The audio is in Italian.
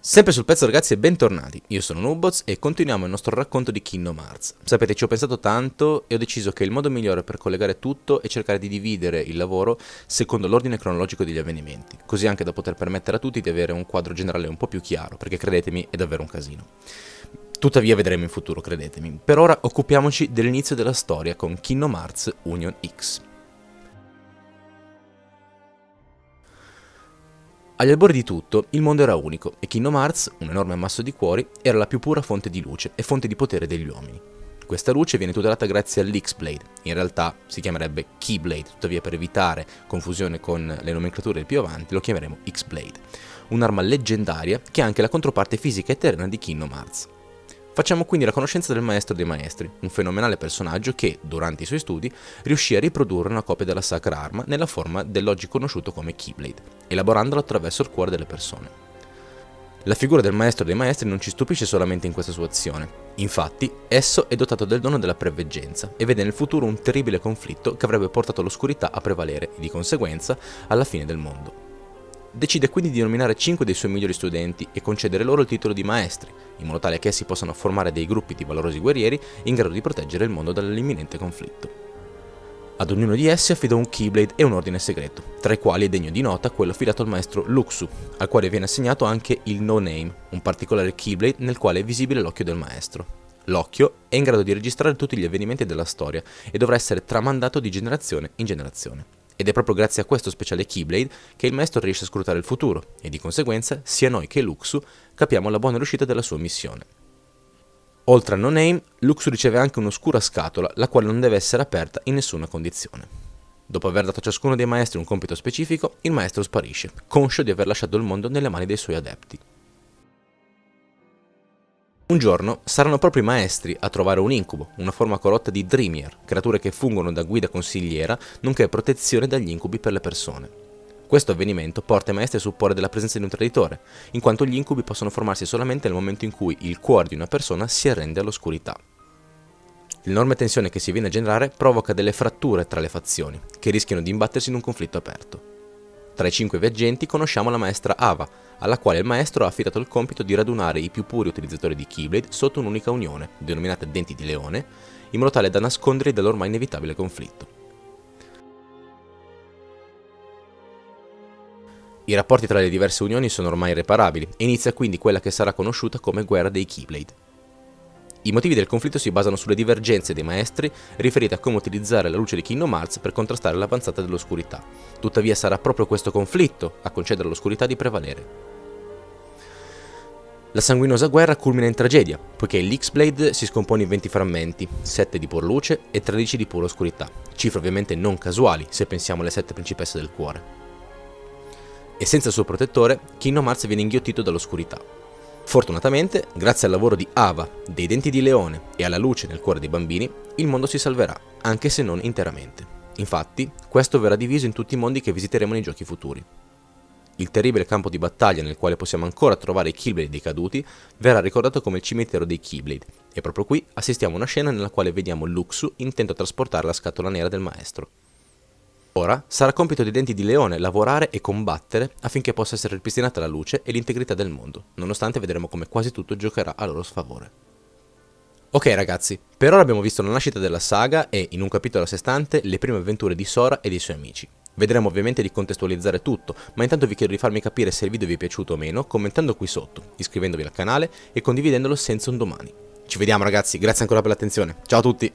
Sempre sul pezzo ragazzi e bentornati, io sono Nubots e continuiamo il nostro racconto di Kingdom Hearts. Sapete, ci ho pensato tanto e ho deciso che il modo migliore per collegare tutto è cercare di dividere il lavoro secondo l'ordine cronologico degli avvenimenti, così anche da poter permettere a tutti di avere un quadro generale un po' più chiaro, perché credetemi è davvero un casino. Tuttavia vedremo in futuro, credetemi. Per ora occupiamoci dell'inizio della storia con Kingdom Hearts Union X. Agli albori di tutto, il mondo era unico e Kingdom Hearts, un enorme ammasso di cuori, era la più pura fonte di luce e fonte di potere degli uomini. Questa luce viene tutelata grazie all'X-Blade, in realtà si chiamerebbe Keyblade, tuttavia per evitare confusione con le nomenclature più avanti lo chiameremo X-Blade, un'arma leggendaria che ha anche la controparte fisica e terrena di Kingdom Hearts. Facciamo quindi la conoscenza del Maestro dei Maestri, un fenomenale personaggio che, durante i suoi studi, riuscì a riprodurre una copia della sacra arma nella forma dell'oggi conosciuto come Keyblade, elaborandolo attraverso il cuore delle persone. La figura del Maestro dei Maestri non ci stupisce solamente in questa sua azione. Infatti, esso è dotato del dono della preveggenza e vede nel futuro un terribile conflitto che avrebbe portato l'oscurità a prevalere e, di conseguenza, alla fine del mondo. Decide quindi di nominare 5 dei suoi migliori studenti e concedere loro il titolo di maestri, in modo tale che essi possano formare dei gruppi di valorosi guerrieri in grado di proteggere il mondo dall'imminente conflitto. Ad ognuno di essi affida un Keyblade e un ordine segreto, tra i quali è degno di nota quello affidato al maestro Luxu, al quale viene assegnato anche il No Name, un particolare Keyblade nel quale è visibile l'occhio del maestro. L'occhio è in grado di registrare tutti gli avvenimenti della storia e dovrà essere tramandato di generazione in generazione. Ed è proprio grazie a questo speciale Keyblade che il maestro riesce a scrutare il futuro, e di conseguenza sia noi che Luxu capiamo la buona riuscita della sua missione. Oltre a No Name, Luxu riceve anche un'oscura scatola, la quale non deve essere aperta in nessuna condizione. Dopo aver dato a ciascuno dei maestri un compito specifico, il maestro sparisce, conscio di aver lasciato il mondo nelle mani dei suoi adepti. Un giorno saranno proprio i maestri a trovare un incubo, una forma corrotta di Dreamier, creature che fungono da guida consigliera, nonché protezione dagli incubi per le persone. Questo avvenimento porta i maestri a supporre della presenza di un traditore, in quanto gli incubi possono formarsi solamente nel momento in cui il cuore di una persona si arrende all'oscurità. L'enorme tensione che si viene a generare provoca delle fratture tra le fazioni, che rischiano di imbattersi in un conflitto aperto. Tra i 5 viaggianti conosciamo la maestra Ava, alla quale il maestro ha affidato il compito di radunare i più puri utilizzatori di Keyblade sotto un'unica unione, denominata Denti di Leone, in modo tale da nasconderli dall'ormai inevitabile conflitto. I rapporti tra le diverse unioni sono ormai irreparabili e inizia quindi quella che sarà conosciuta come Guerra dei Keyblade. I motivi del conflitto si basano sulle divergenze dei maestri riferite a come utilizzare la luce di Kingdom Hearts per contrastare l'avanzata dell'oscurità. Tuttavia sarà proprio questo conflitto a concedere all'oscurità di prevalere. La sanguinosa guerra culmina in tragedia, poiché l'X-Blade si scompone in 20 frammenti, 7 di pura luce e 13 di pura oscurità, cifre ovviamente non casuali se pensiamo alle 7 principesse del cuore. E senza il suo protettore, Kingdom Hearts viene inghiottito dall'oscurità. Fortunatamente, grazie al lavoro di Ava, dei Denti di Leone e alla luce nel cuore dei bambini, il mondo si salverà, anche se non interamente. Infatti, questo verrà diviso in tutti i mondi che visiteremo nei giochi futuri. Il terribile campo di battaglia nel quale possiamo ancora trovare i Keyblade dei caduti verrà ricordato come il cimitero dei Keyblade, e proprio qui assistiamo a una scena nella quale vediamo Luxu intento a trasportare la scatola nera del maestro. Ora sarà compito dei Denti di Leone lavorare e combattere affinché possa essere ripristinata la luce e l'integrità del mondo, nonostante vedremo come quasi tutto giocherà a loro sfavore. Ok ragazzi, per ora abbiamo visto la nascita della saga e, in un capitolo a sé stante, le prime avventure di Sora e dei suoi amici. Vedremo ovviamente di contestualizzare tutto, ma intanto vi chiedo di farmi capire se il video vi è piaciuto o meno commentando qui sotto, iscrivendovi al canale e condividendolo senza un domani. Ci vediamo ragazzi, grazie ancora per l'attenzione, ciao a tutti!